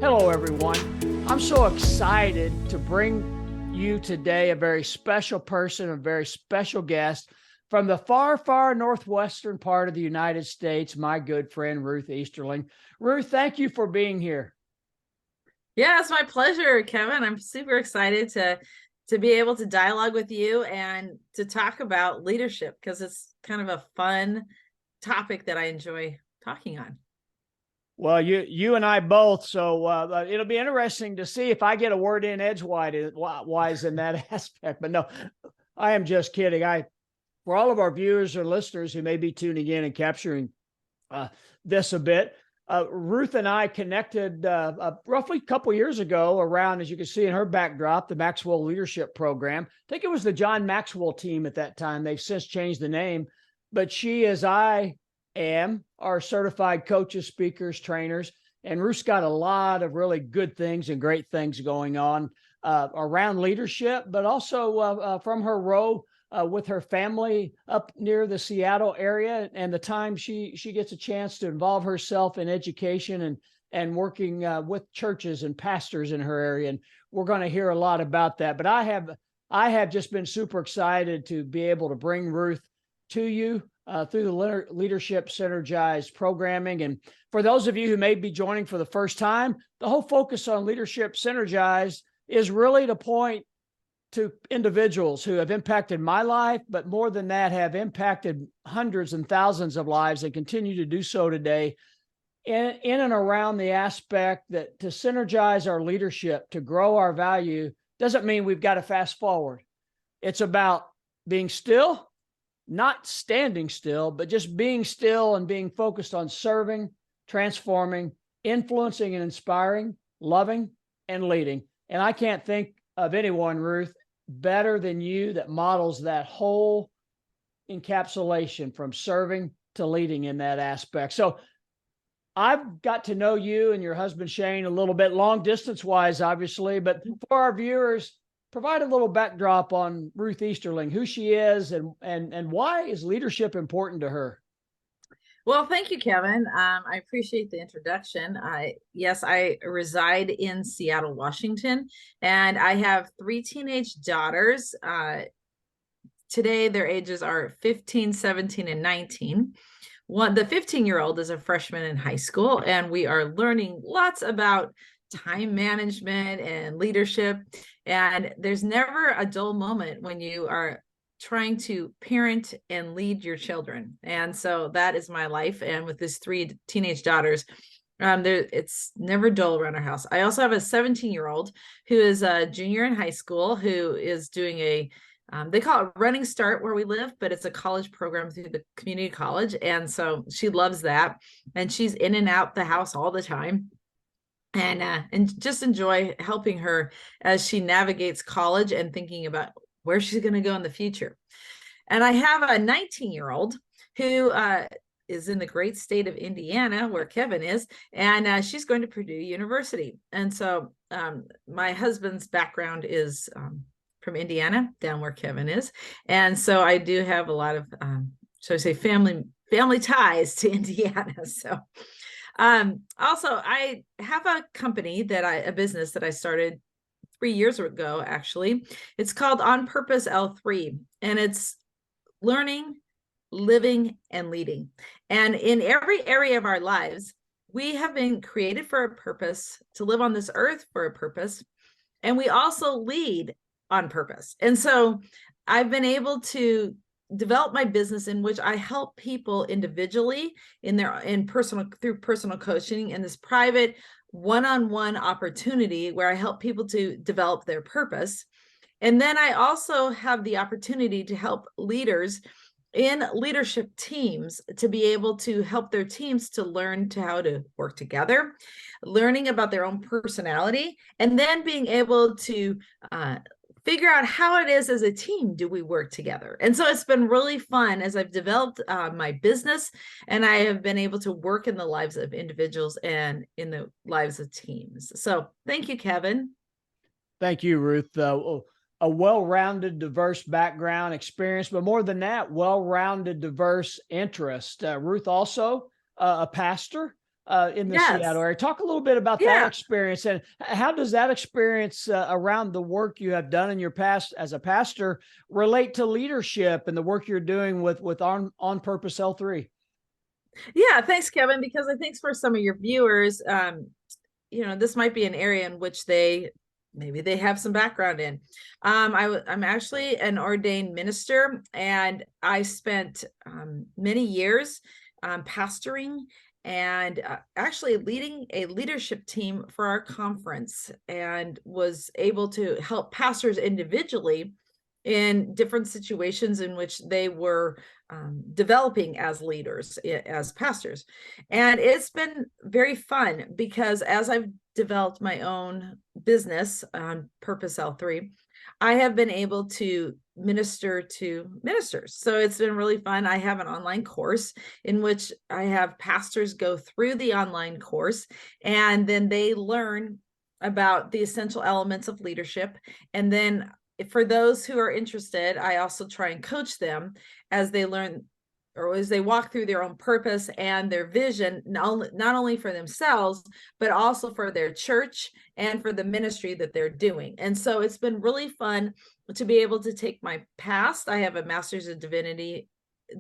Hello, everyone. I'm so excited to bring you today a very special person, a very special guest from the far, far northwestern part of the United States, my good friend, Ruth Easterling. Ruth, thank you for being here. Yeah, it's my pleasure, Kevin. I'm super excited to be able to dialogue with you and to talk about leadership because it's kind of a fun topic that I enjoy talking on. Well, you and I both. So it'll be interesting to see if I get a word in edgewise in that aspect. But no, I am just kidding. For all of our viewers or listeners who may be tuning in and capturing uh, this a bit, Ruth and I connected roughly a couple years ago around, as you can see in her backdrop, the Maxwell Leadership Program. I think it was the John Maxwell team at that time. They've since changed the name, but she, as I am, are certified coaches, speakers, trainers, and Ruth's got a lot of really good things and great things going on around leadership, but also from her role with her family up near the Seattle area, and the time she gets a chance to involve herself in education and working with churches and pastors in her area. And we're going to hear a lot about that. But I have just been super excited to be able to bring Ruth to you through the Leadership Synergized programming. And for those of you who may be joining for the first time, the whole focus on Leadership Synergized is really to point to individuals who have impacted my life, but more than that, have impacted hundreds and thousands of lives and continue to do so today in and around the aspect that to synergize our leadership, to grow our value, doesn't mean we've got to fast forward. It's about being still, not standing still, but just being still and being focused on serving, transforming, influencing and inspiring, loving and leading. And I can't think of anyone, Ruth, better than you that models that whole encapsulation from serving to leading in that aspect. So I've got to know you and your husband Shane a little bit, long distance wise, obviously, but for our viewers, provide a little backdrop on Ruth Easterling, who she is, and why is leadership important to her. Well, thank you, Kevin. I appreciate the introduction. Yes, I reside in Seattle, Washington, and I have three teenage daughters. Today, their ages are 15, 17, and 19. The 15-year-old is a freshman in high school, and we are learning lots about time management and leadership. And there's never a dull moment when you are trying to parent and lead your children. And so that is my life. And with these three teenage daughters, it's never dull around our house. I also have a 17-year-old who is a junior in high school who is doing they call it Running Start where we live, but it's a college program through the community college. And so she loves that. And she's in and out the house all the time. And just enjoy helping her as she navigates college and thinking about where she's going to go in the future. And I have a 19-year-old who is in the great state of Indiana, where Kevin is, and she's going to Purdue University. And so my husband's background is from Indiana, down where Kevin is. And so I do have a lot of, so I say family ties to Indiana. So also I have a business that I started 3 years ago, actually. It's called On Purpose L3, and it's learning, living, and leading. And in every area of our lives, we have been created for a purpose, to live on this earth for a purpose, and we also lead on purpose. And so I've been able to develop my business in which I help people individually through personal coaching in this private one-on-one opportunity where I help people to develop their purpose. And then I also have the opportunity to help leaders in leadership teams to be able to help their teams to learn how to work together, learning about their own personality, and then being able to figure out how it is as a team do we work together. And so it's been really fun as I've developed my business, and I have been able to work in the lives of individuals and in the lives of teams. So thank you, Kevin. Thank you, Ruth. A well-rounded, diverse background experience, but more than that, well-rounded, diverse interest. Ruth also a pastor, in the Yes. Seattle area. Talk a little bit about that Yeah. experience, and how does that experience around the work you have done in your past as a pastor relate to leadership and the work you're doing with on Purpose L3? Yeah. Thanks, Kevin, because I think for some of your viewers, this might be an area in which maybe they have some background in. I'm actually an ordained minister, and I spent many years pastoring and actually leading a leadership team for our conference, and was able to help pastors individually in different situations in which they were developing as leaders, as pastors. And it's been very fun because as I've developed my own business on Purpose L3, I have been able to minister to ministers. So it's been really fun. I have an online course in which I have pastors go through the online course, and then they learn about the essential elements of leadership. And then for those who are interested, I also try and coach them as they learn, or as they walk through their own purpose and their vision, not only for themselves, but also for their church and for the ministry that they're doing. And so it's been really fun to be able to take my past. I have a master's of divinity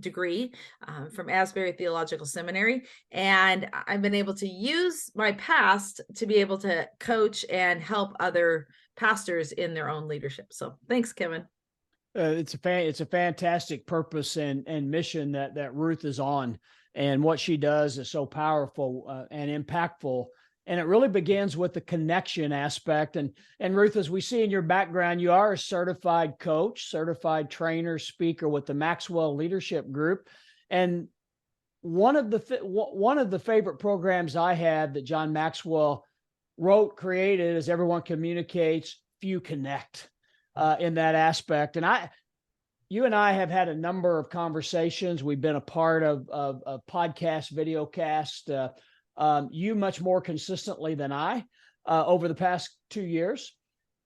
degree from Asbury Theological Seminary, and I've been able to use my past to be able to coach and help other pastors in their own leadership. So thanks, Kevin. It's a fantastic purpose and mission that Ruth is on, and what she does is so powerful and impactful. And it really begins with the connection aspect. And Ruth, as we see in your background, you are a certified coach, certified trainer, speaker with the Maxwell Leadership Group. And one of the favorite programs I have that John Maxwell created is Everyone Communicates, Few Connect. In that aspect. And you and I have had a number of conversations. We've been a part of podcast, video cast, you much more consistently than I over the past 2 years.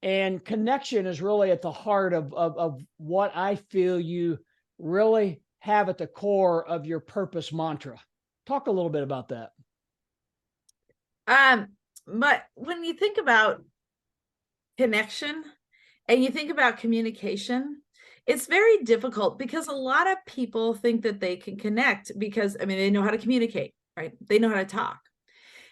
And connection is really at the heart of what I feel you really have at the core of your purpose mantra. Talk a little bit about that. But when you think about connection, and you think about communication, it's very difficult because a lot of people think that they can connect because, they know how to communicate, right? They know how to talk.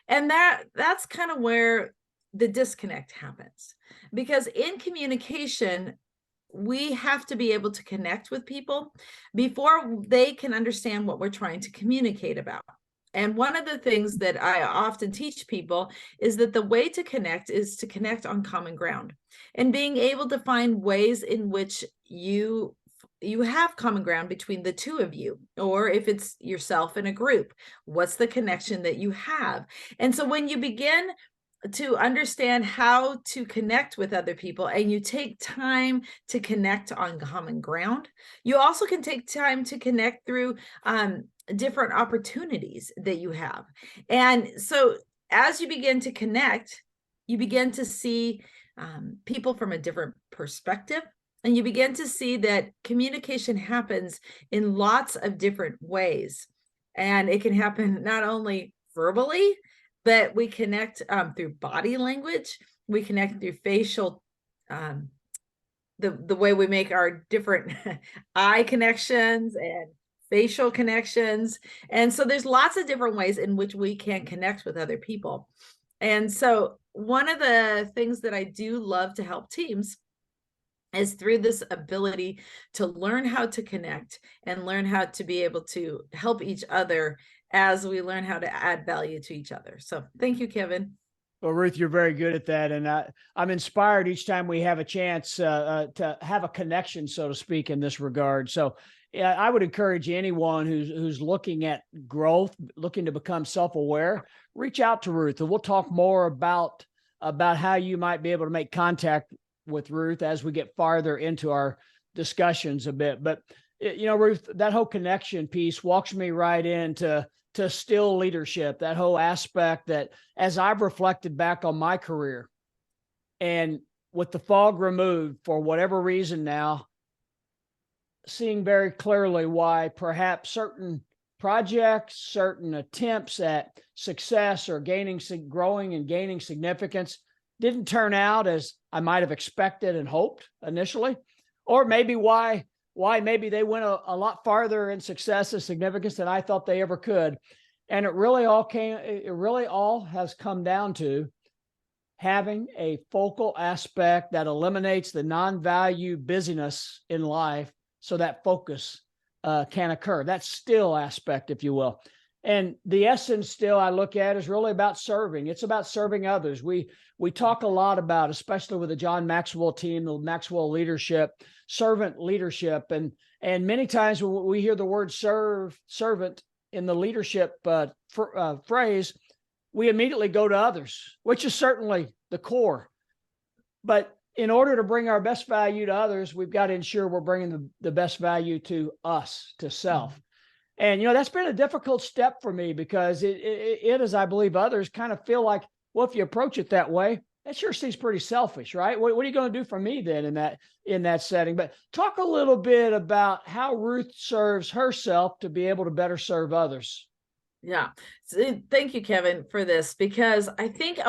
And that's kind of where the disconnect happens. Because in communication, we have to be able to connect with people before they can understand what we're trying to communicate about. And one of the things that I often teach people is that the way to connect is to connect on common ground, and being able to find ways in which you have common ground between the two of you, or if it's yourself in a group, what's the connection that you have? And so when you begin to understand how to connect with other people, and you take time to connect on common ground, you also can take time to connect through different opportunities that you have. And so as you begin to connect, you begin to see people from a different perspective, and you begin to see that communication happens in lots of different ways. And it can happen not only verbally, but we connect through body language. We connect through facial, the way we make our different eye connections and facial connections. And so there's lots of different ways in which we can connect with other people. And so one of the things that I do love to help teams is through this ability to learn how to connect and learn how to be able to help each other as we learn how to add value to each other. So thank you, Kevin. Well, Ruth, you're very good at that. And I'm inspired each time we have a chance to have a connection, so to speak, in this regard. So yeah, I would encourage anyone who's looking at growth, looking to become self-aware, reach out to Ruth, and we'll talk more about how you might be able to make contact with Ruth as we get farther into our discussions a bit. But Ruth, that whole connection piece walks me right into still leadership, that whole aspect that, as I've reflected back on my career, and with the fog removed for whatever reason now, seeing very clearly why perhaps certain projects, certain attempts at success or growing and gaining significance didn't turn out as I might have expected and hoped initially, or maybe why maybe they went a lot farther in success and significance than I thought they ever could. And it really all has come down to having a focal aspect that eliminates the non-value busyness in life so that focus can occur. That still aspect, if you will. And the essence still I look at is really about serving. It's about serving others. We talk a lot about, especially with the John Maxwell team, the Maxwell leadership, servant leadership. And many times when we hear the word servant in the leadership phrase, we immediately go to others, which is certainly the core. But in order to bring our best value to others, we've got to ensure we're bringing the best value to us, to self. And, that's been a difficult step for me because it, as I believe others, kind of feel like, well, if you approach it that way, that sure seems pretty selfish, right? What are you going to do for me then in that setting? But talk a little bit about how Ruth serves herself to be able to better serve others. Yeah. So, thank you, Kevin, for this, because I think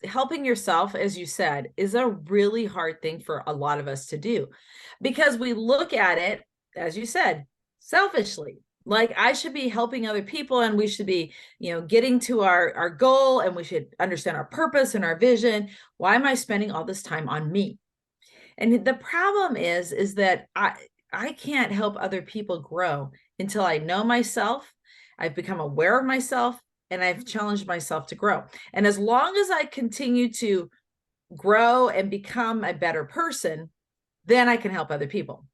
helping yourself, as you said, is a really hard thing for a lot of us to do, because we look at it, as you said, selfishly. Like, I should be helping other people, and we should be, getting to our goal, and we should understand our purpose and our vision. Why am I spending all this time on me? And the problem is that I can't help other people grow until I know myself, I've become aware of myself, and I've challenged myself to grow. And as long as I continue to grow and become a better person, then I can help other people.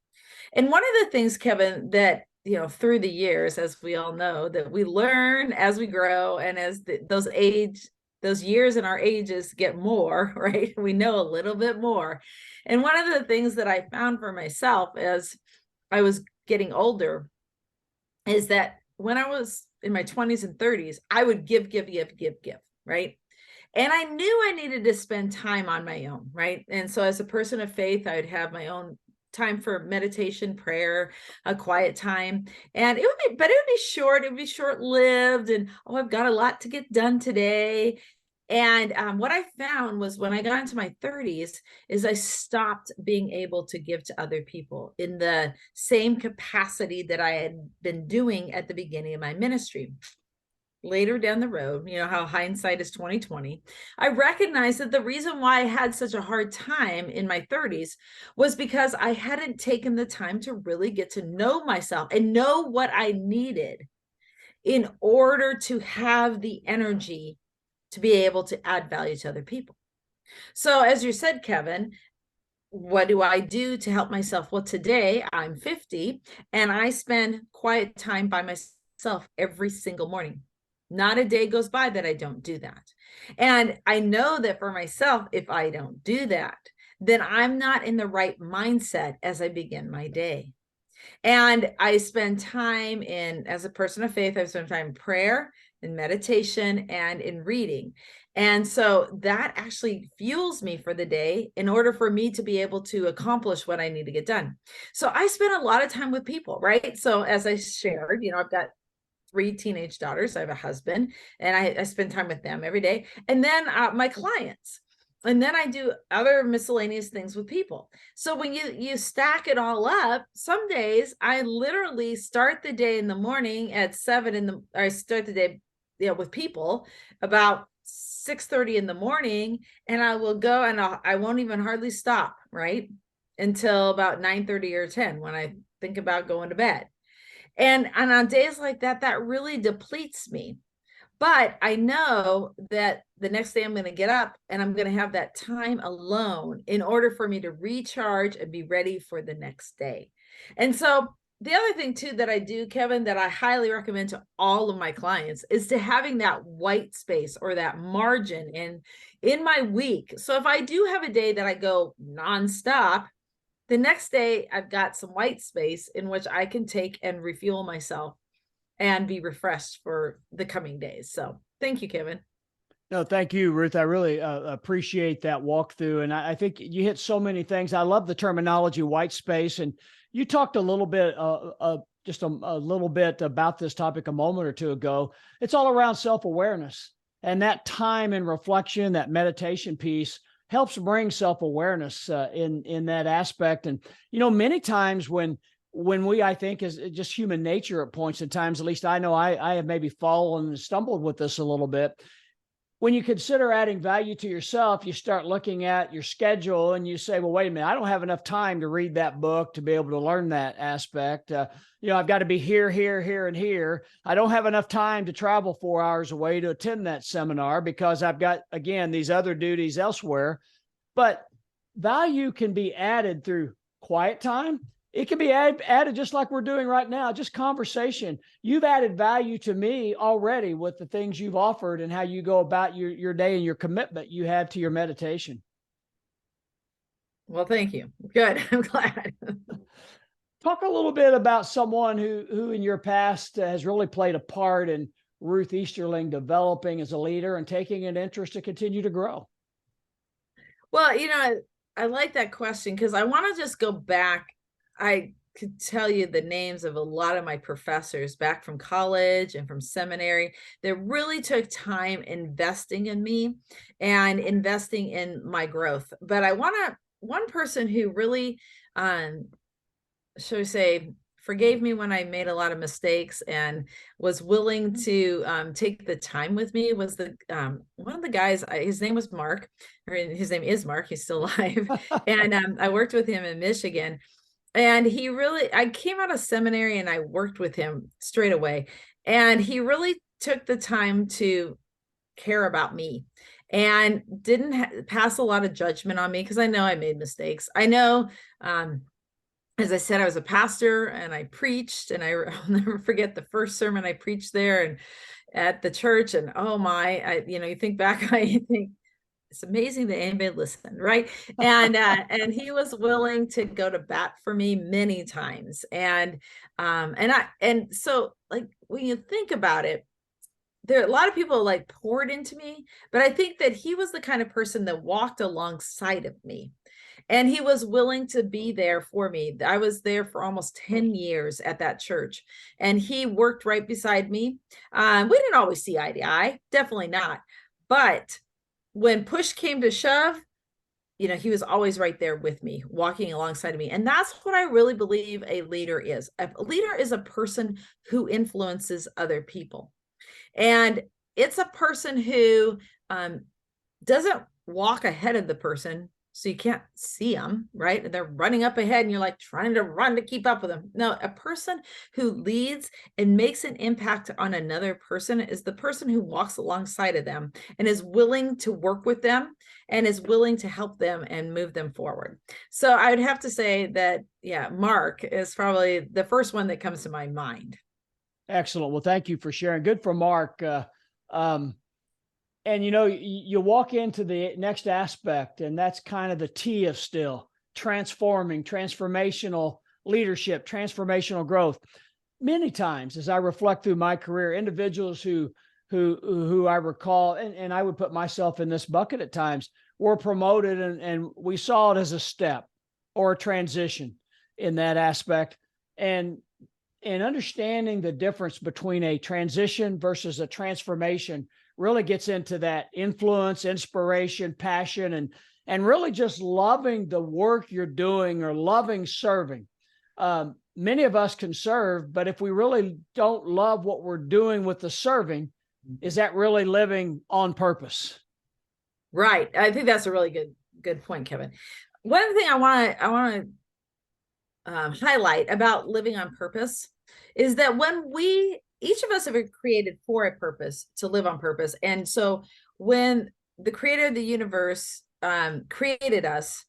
And one of the things, Kevin, that, through the years, as we all know, that we learn as we grow, and as those years in our ages get more, right? We know a little bit more. And one of the things that I found for myself as I was getting older is that when I was in my 20s and 30s, I would give, right? And I knew I needed to spend time on my own, right? And so as a person of faith, I would have my own time for meditation, prayer, a quiet time. And it would be short-lived. And, I've got a lot to get done today. And what I found was, when I got into my 30s, is I stopped being able to give to other people in the same capacity that I had been doing at the beginning of my ministry. Later down the road, how hindsight is 2020, I recognized that the reason why I had such a hard time in my 30s was because I hadn't taken the time to really get to know myself and know what I needed in order to have the energy to be able to add value to other people. So, as you said, Kevin, what do I do to help myself? Well, today I'm 50 and I spend quiet time by myself every single morning. Not a day goes by that I don't do that. And I know that for myself, if I don't do that, then I'm not in the right mindset as I begin my day. And I spend time as a person of faith, I spend time in prayer, in meditation, and in reading. And so that actually fuels me for the day in order for me to be able to accomplish what I need to get done. So I spend a lot of time with people, right? So as I shared, I've got 3 teenage daughters. I have a husband, and I spend time with them every day. And then my clients. And then I do other miscellaneous things with people. So when you stack it all up, some days I literally start the day in the morning at 7 I start the day, with people about 6:30 in the morning, and I will go, and I won't even hardly stop, right? Until about 9:30 or 10, when I think about going to bed. And on days like that, that really depletes me. But I know that the next day I'm going to get up and I'm going to have that time alone in order for me to recharge and be ready for the next day. And so the other thing too that I do, Kevin, that I highly recommend to all of my clients, is to having that white space or that margin in my week. So if I do have a day that I go nonstop, the next day I've got some white space in which I can take and refuel myself and be refreshed for the coming days. So thank you, Kevin. No, thank you, Ruth. I really appreciate that walkthrough. And I think you hit so many things. I love the terminology white space. And you talked a little bit just a little bit about this topic a moment or two ago. It's all around self-awareness, and that time and reflection, that meditation piece helps bring self-awareness in that aspect. And many times when we, I think, is just human nature at points in times, at least I know I have maybe fallen and stumbled with this a little bit. When you consider adding value to yourself, you start looking at your schedule and you say, well, wait a minute, I don't have enough time to read that book to be able to learn that aspect. I've got to be here, here, and here. I don't have enough time to travel 4 hours away to attend that seminar because I've got, again, these other duties elsewhere. But value can be added through quiet time. It can be added just like we're doing right now, just conversation. You've added value to me already with the things you've offered and how you go about your day and your commitment you have to your meditation. Well, thank you. Good. I'm glad. Talk a little bit about someone who in your past has really played a part in Ruth Easterling developing as a leader and taking an interest to continue to grow. Well, I like that question because I want to just go back. I could tell you the names of a lot of my professors back from college and from seminary that really took time investing in me and investing in my growth. But one person who really, shall we say, forgave me when I made a lot of mistakes and was willing to take the time with me was one of the guys. His name was Mark, or his name is Mark. He's still alive, and I worked with him in Michigan. And I came out of seminary and I worked with him straight away. And he really took the time to care about me and didn't pass a lot of judgment on me because I know I made mistakes. I know, as I said, I was a pastor and I preached, and I'll never forget the first sermon I preached there and at the church. And oh my, you think back, I think, it's amazing that anybody listened, right? And he was willing to go to bat for me many times. And so like when you think about it, there are a lot of people like poured into me, but I think that he was the kind of person that walked alongside of me. And he was willing to be there for me. I was there for almost 10 years at that church, and he worked right beside me. We didn't always see eye to eye, definitely not. But when push came to shove, he was always right there with me, walking alongside of me. And that's what I really believe a leader is. A leader is a person who influences other people. And it's a person who doesn't walk ahead of the person so you can't see them, right? And they're running up ahead and you're like trying to run to keep up with them. No, a person who leads and makes an impact on another person is the person who walks alongside of them and is willing to work with them and is willing to help them and move them forward. So I would have to say that, yeah, Mark is probably the first one that comes to my mind. Excellent. Well, thank you for sharing. Good for Mark. And you walk into the next aspect, and that's kind of the T of still transformational leadership, transformational growth. Many times, as I reflect through my career, individuals who I recall, and I would put myself in this bucket at times, were promoted, and we saw it as a step or a transition in that aspect. And understanding the difference between a transition versus a transformation really gets into that influence, inspiration, passion, and really just loving the work you're doing or loving serving. Many of us can serve, but if we really don't love what we're doing with the serving, is that really living on purpose? Right. I think that's a really good point, Kevin. One thing I want to highlight about living on purpose is that when each of us have been created for a purpose, to live on purpose. And so when the creator of the universe created us,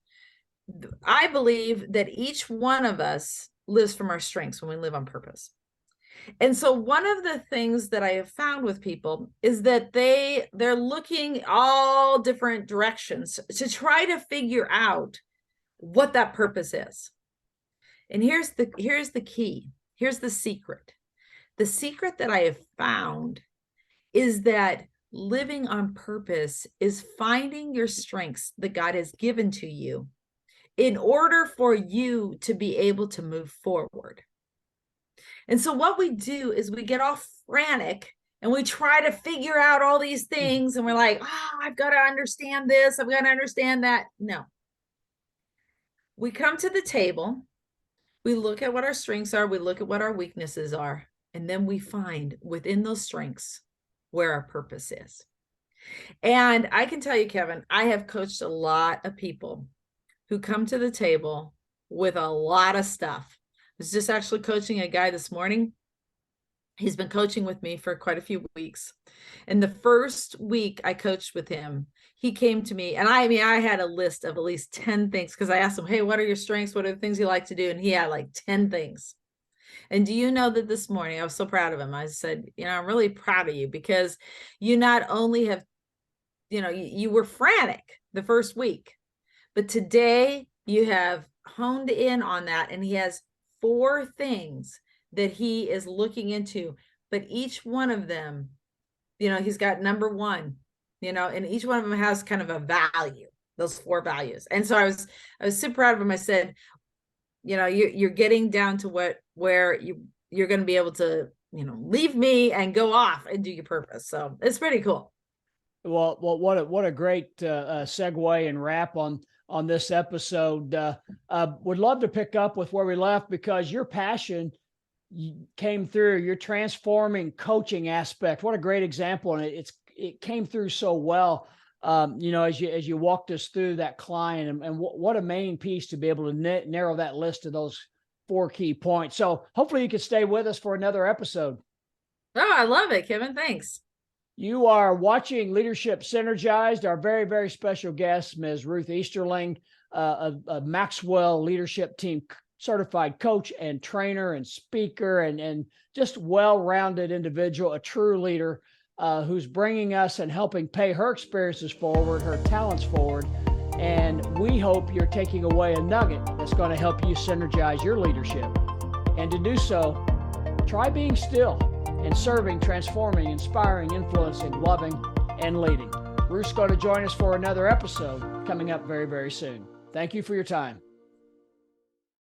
I believe that each one of us lives from our strengths when we live on purpose. And so one of the things that I have found with people is that they're looking all different directions to try to figure out what that purpose is. And here's the key. Here's the secret. The secret that I have found is that living on purpose is finding your strengths that God has given to you in order for you to be able to move forward. And so what we do is we get all frantic and we try to figure out all these things. And we're like, oh, I've got to understand this. I've got to understand that. No. We come to the table. We look at what our strengths are. We look at what our weaknesses are. And then we find within those strengths where our purpose is. And I can tell you, Kevin, I have coached a lot of people who come to the table with a lot of stuff. I was just actually coaching a guy this morning. He's been coaching with me for quite a few weeks. And the first week I coached with him, he came to me, and I had a list of at least 10 things, because I asked him, hey, what are your strengths? What are the things you like to do? And he had like 10 things. And do you know that this morning, I was so proud of him. I said, I'm really proud of you, because you not only have, you were frantic the first week, but today you have honed in on that. And he has 4 things that he is looking into, but each one of them, he's got number 1, and each one of them has kind of a value, those 4 values. And so I was super proud of him. I said, you're getting down to where you're going to be able to, leave me and go off and do your purpose. So it's pretty cool. Well, what a great segue and wrap on this episode. Would love to pick up with where we left, because your passion came through, your transforming coaching aspect. What a great example. And it came through so well, as you walked us through that client, and what a main piece to be able to narrow that list of those 4 key points. So hopefully you can stay with us for another episode. Oh, I love it, Kevin. Thanks. You are watching Leadership Synergized. Our very, very special guest, Ms. Ruth Easterling, a Maxwell Leadership Team certified coach and trainer and speaker, and just well-rounded individual, a true leader, who's bringing us and helping pay her experiences forward, her talents forward. And we hope you're taking away a nugget that's going to help you synergize your leadership. And to do so, try being still and serving, transforming, inspiring, influencing, loving, and leading. Ruth's going to join us for another episode coming up very, very soon. Thank you for your time.